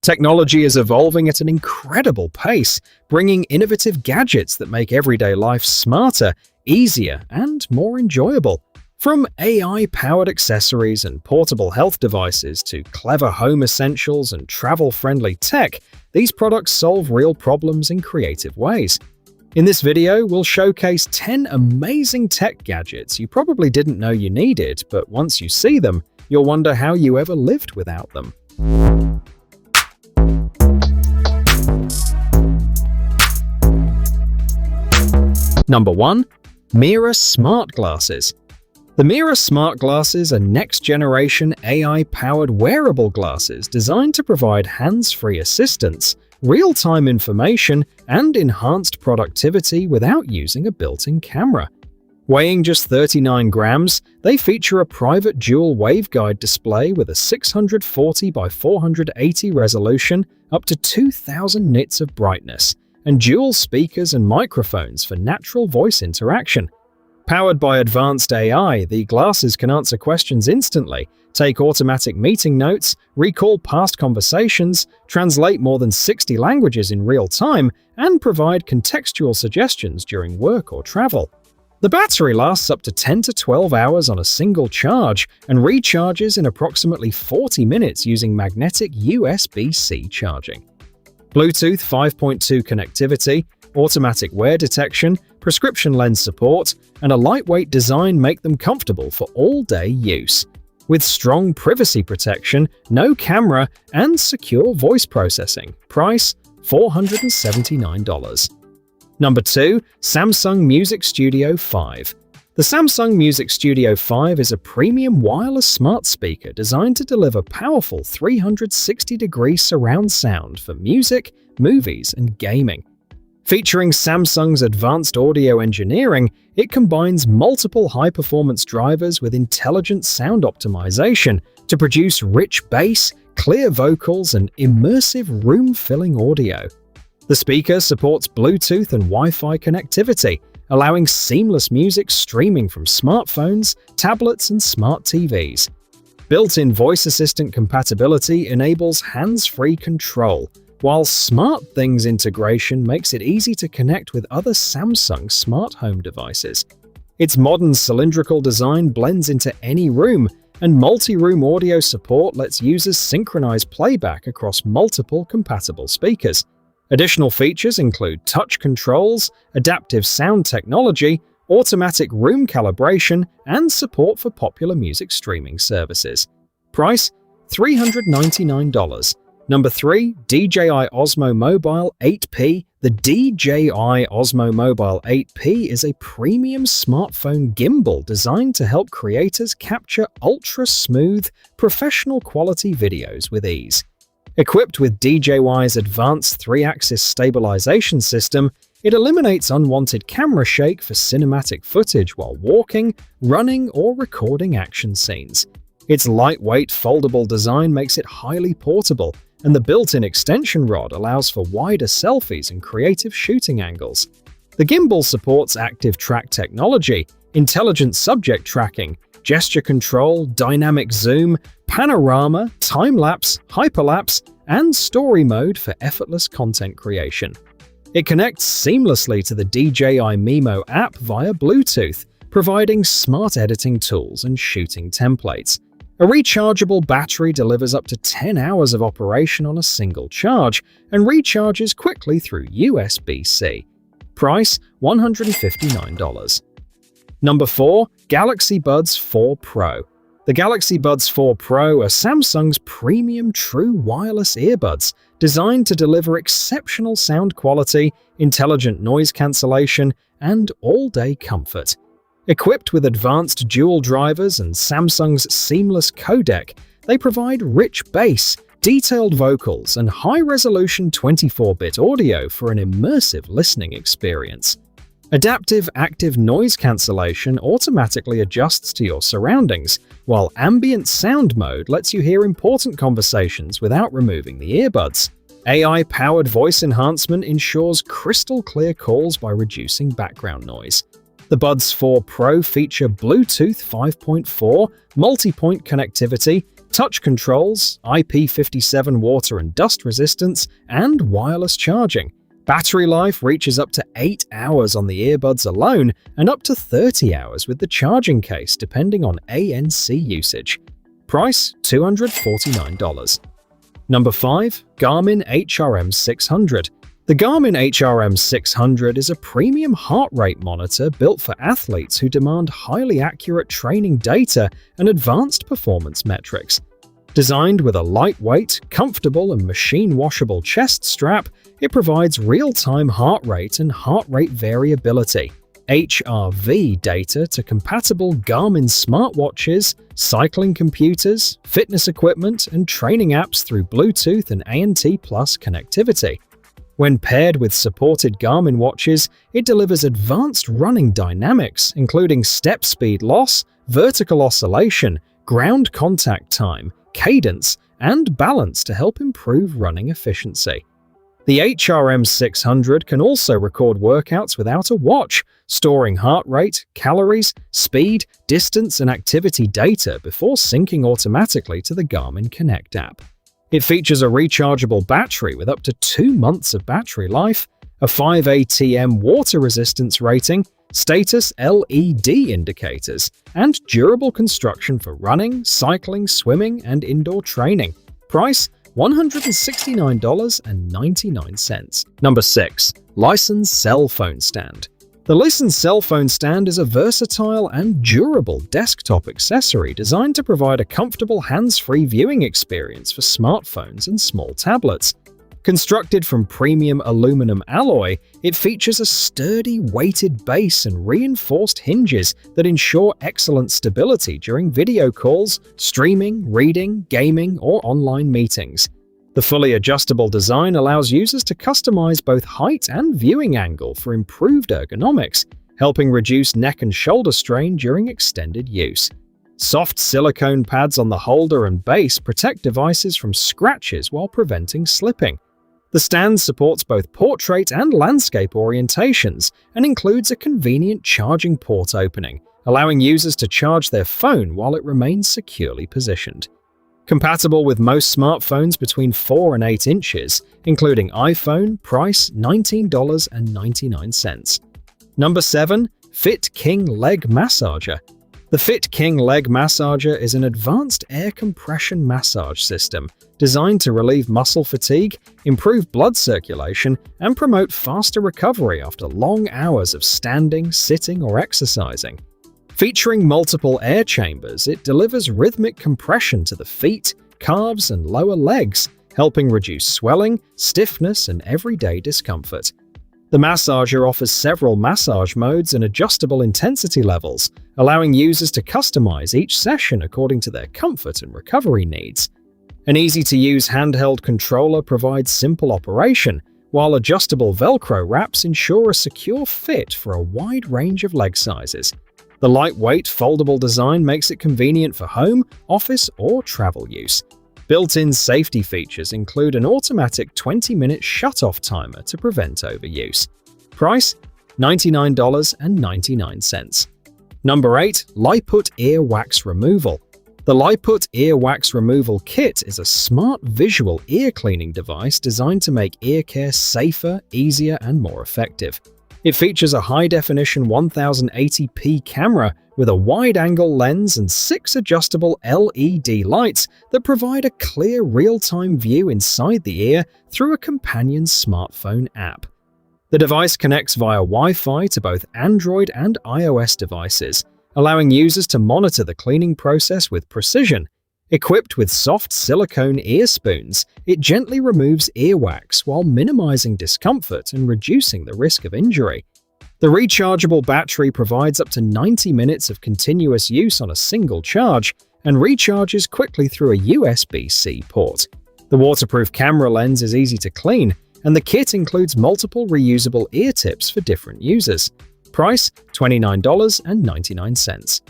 Technology is evolving at an incredible pace, bringing innovative gadgets that make everyday life smarter, easier, and more enjoyable. From AI-powered accessories and portable health devices to clever home essentials and travel-friendly tech, these products solve real problems in creative ways. In this video, we'll showcase 10 amazing tech gadgets you probably didn't know you needed, but once you see them, you'll wonder how you ever lived without them. Number 1. Mira Smart Glasses. The Mira Smart Glasses are next-generation AI-powered wearable glasses designed to provide hands-free assistance, real-time information, and enhanced productivity without using a built-in camera. Weighing just 39 grams, they feature a private dual waveguide display with a 640 by 480 resolution, up to 2000 nits of brightness, and dual speakers and microphones for natural voice interaction. Powered by advanced AI, the glasses can answer questions instantly, take automatic meeting notes, recall past conversations, translate more than 60 languages in real time, and provide contextual suggestions during work or travel. The battery lasts up to 10 to 12 hours on a single charge and recharges in approximately 40 minutes using magnetic USB-C charging. Bluetooth 5.2 connectivity, automatic wear detection, prescription lens support, and a lightweight design make them comfortable for all-day use. With strong privacy protection, no camera, and secure voice processing. Price $479. Number 2. Samsung Music Studio 5. The Samsung Music Studio 5 is a premium wireless smart speaker designed to deliver powerful 360-degree surround sound for music, movies, and gaming. Featuring Samsung's advanced audio engineering, it combines multiple high-performance drivers with intelligent sound optimization to produce rich bass, clear vocals, and immersive room-filling audio. The speaker supports Bluetooth and Wi-Fi connectivity, allowing seamless music streaming from smartphones, tablets, and smart TVs. Built-in voice assistant compatibility enables hands-free control, while SmartThings integration makes it easy to connect with other Samsung smart home devices. Its modern cylindrical design blends into any room, and multi-room audio support lets users synchronize playback across multiple compatible speakers. Additional features include touch controls, adaptive sound technology, automatic room calibration, and support for popular music streaming services. Price $399. Number 3. DJI Osmo Mobile 8P. The DJI Osmo Mobile 8P is a premium smartphone gimbal designed to help creators capture ultra-smooth, professional-quality videos with ease. Equipped with DJI's advanced 3-axis stabilization system, it eliminates unwanted camera shake for cinematic footage while walking, running, or recording action scenes. Its lightweight, foldable design makes it highly portable, and the built-in extension rod allows for wider selfies and creative shooting angles. The gimbal supports active track technology, intelligent subject tracking, gesture control, dynamic zoom, panorama, time-lapse, hyperlapse, and story mode for effortless content creation. It connects seamlessly to the DJI Mimo app via Bluetooth, providing smart editing tools and shooting templates. A rechargeable battery delivers up to 10 hours of operation on a single charge and recharges quickly through USB-C. Price $159. Number 4. Galaxy Buds 4 Pro. The Galaxy Buds 4 Pro are Samsung's premium true wireless earbuds designed to deliver exceptional sound quality, intelligent noise cancellation, and all-day comfort. Equipped with advanced dual drivers and Samsung's seamless codec, they provide rich bass, detailed vocals, and high-resolution 24-bit audio for an immersive listening experience. Adaptive active noise cancellation automatically adjusts to your surroundings, while ambient sound mode lets you hear important conversations without removing the earbuds. AI-powered voice enhancement ensures crystal-clear calls by reducing background noise. The Buds 4 Pro feature Bluetooth 5.4, multi-point connectivity, touch controls, IP57 water and dust resistance, and wireless charging. Battery life reaches up to 8 hours on the earbuds alone and up to 30 hours with the charging case depending on ANC usage. Price $249. Number 5. Garmin HRM 600. The Garmin HRM 600 is a premium heart rate monitor built for athletes who demand highly accurate training data and advanced performance metrics. Designed with a lightweight, comfortable, and machine-washable chest strap, it provides real-time heart rate and heart rate variability, HRV data to compatible Garmin smartwatches, cycling computers, fitness equipment, and training apps through Bluetooth and ANT+ connectivity. When paired with supported Garmin watches, it delivers advanced running dynamics, including step speed loss, vertical oscillation, ground contact time, cadence, and balance to help improve running efficiency. The HRM 600 can also record workouts without a watch, storing heart rate, calories, speed, distance, and activity data before syncing automatically to the Garmin Connect app. It features a rechargeable battery with up to 2 months of battery life, a 5 ATM water resistance rating, status LED indicators, and durable construction for running, cycling, swimming, and indoor training. Price $169.99. Number 6. LISEN Cell Phone Stand. The LISEN cell phone stand is a versatile and durable desktop accessory designed to provide a comfortable hands-free viewing experience for smartphones and small tablets. Constructed from premium aluminum alloy, it features a sturdy weighted base and reinforced hinges that ensure excellent stability during video calls, streaming, reading, gaming, or online meetings. The fully adjustable design allows users to customize both height and viewing angle for improved ergonomics, helping reduce neck and shoulder strain during extended use. Soft silicone pads on the holder and base protect devices from scratches while preventing slipping. The stand supports both portrait and landscape orientations and includes a convenient charging port opening, allowing users to charge their phone while it remains securely positioned. Compatible with most smartphones between 4 and 8 inches, including iPhone, price $19.99. Number 7. Fit King Leg Massager. The Fit King Leg Massager is an advanced air compression massage system designed to relieve muscle fatigue, improve blood circulation, and promote faster recovery after long hours of standing, sitting, or exercising. Featuring multiple air chambers, it delivers rhythmic compression to the feet, calves, and lower legs, helping reduce swelling, stiffness, and everyday discomfort. The massager offers several massage modes and adjustable intensity levels, allowing users to customize each session according to their comfort and recovery needs. An easy-to-use handheld controller provides simple operation, while adjustable Velcro wraps ensure a secure fit for a wide range of leg sizes. The lightweight, foldable design makes it convenient for home, office, or travel use. Built-in safety features include an automatic 20-minute shut-off timer to prevent overuse. Price $99.99. Number 8. LEIPUT Ear Wax Removal. The LEIPUT Ear Wax Removal Kit is a smart visual ear cleaning device designed to make ear care safer, easier, and more effective. It features a high-definition 1080p camera with a wide-angle lens and 6 adjustable LED lights that provide a clear real-time view inside the ear through a companion smartphone app. The device connects via Wi-Fi to both Android and iOS devices, allowing users to monitor the cleaning process with precision. Equipped with soft silicone ear spoons, it gently removes earwax while minimizing discomfort and reducing the risk of injury. The rechargeable battery provides up to 90 minutes of continuous use on a single charge and recharges quickly through a USB-C port. The waterproof camera lens is easy to clean, and the kit includes multiple reusable ear tips for different users. Price $29.99.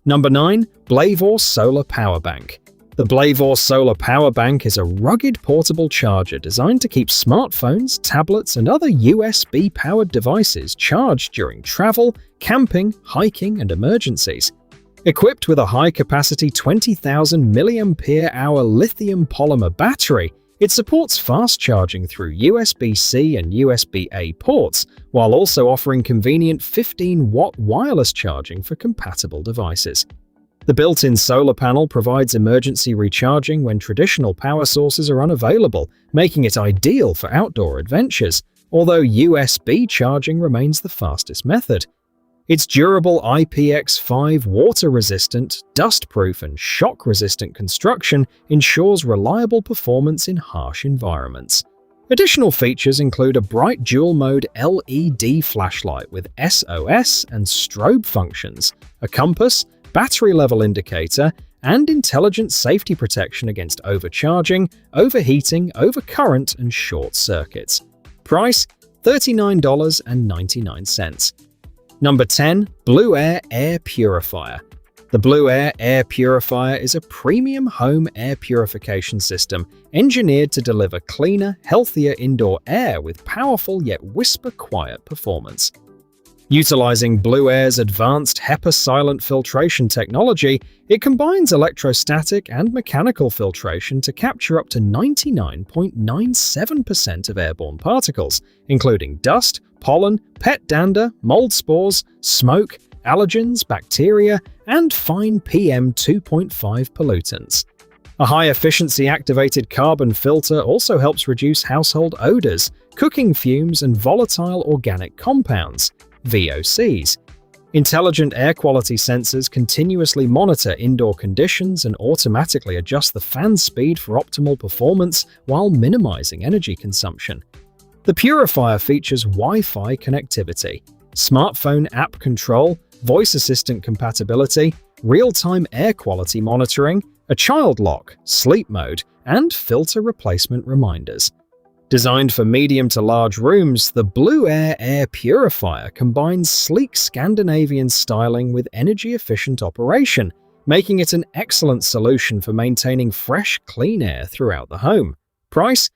Number 9. BLAVOR Solar Power Bank. The BLAVOR Solar Power Bank is a rugged portable charger designed to keep smartphones, tablets, and other USB-powered devices charged during travel, camping, hiking, and emergencies. Equipped with a high-capacity 20,000 mAh lithium polymer battery, it supports fast charging through USB-C and USB-A ports, while also offering convenient 15-watt wireless charging for compatible devices. The built-in solar panel provides emergency recharging when traditional power sources are unavailable, making it ideal for outdoor adventures, although USB charging remains the fastest method. Its durable IPX5 water-resistant, dust-proof, and shock-resistant construction ensures reliable performance in harsh environments. Additional features include a bright dual-mode LED flashlight with SOS and strobe functions, a compass, battery level indicator, and intelligent safety protection against overcharging, overheating, overcurrent, and short circuits. Price: $39.99. Number 10. BLUEAIR Air Purifier. The BLUEAIR Air Purifier is a premium home air purification system engineered to deliver cleaner, healthier indoor air with powerful yet whisper-quiet performance. Utilizing BLUEAIR's advanced HEPA silent filtration technology, it combines electrostatic and mechanical filtration to capture up to 99.97% of airborne particles, including dust, pollen, pet dander, mold spores, smoke, allergens, bacteria, and fine PM2.5 pollutants. A high-efficiency activated carbon filter also helps reduce household odors, cooking fumes, and volatile organic compounds, VOCs. Intelligent air quality sensors continuously monitor indoor conditions and automatically adjust the fan speed for optimal performance while minimizing energy consumption. The purifier features Wi-Fi connectivity, smartphone app control, voice assistant compatibility, real-time air quality monitoring, a child lock, sleep mode, and filter replacement reminders. Designed for medium to large rooms, the BLUEAIR Air Purifier combines sleek Scandinavian styling with energy-efficient operation, making it an excellent solution for maintaining fresh, clean air throughout the home. Price: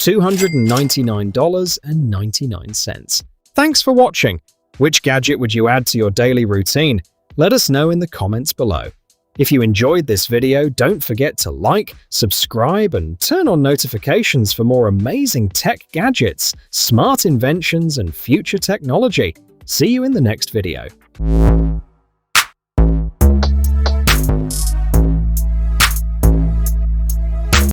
$299.99. Thanks for watching. Which gadget would you add to your daily routine? Let us know in the comments below. If you enjoyed this video, don't forget to like, subscribe, and turn on notifications for more amazing tech gadgets, smart inventions, and future technology. See you in the next video.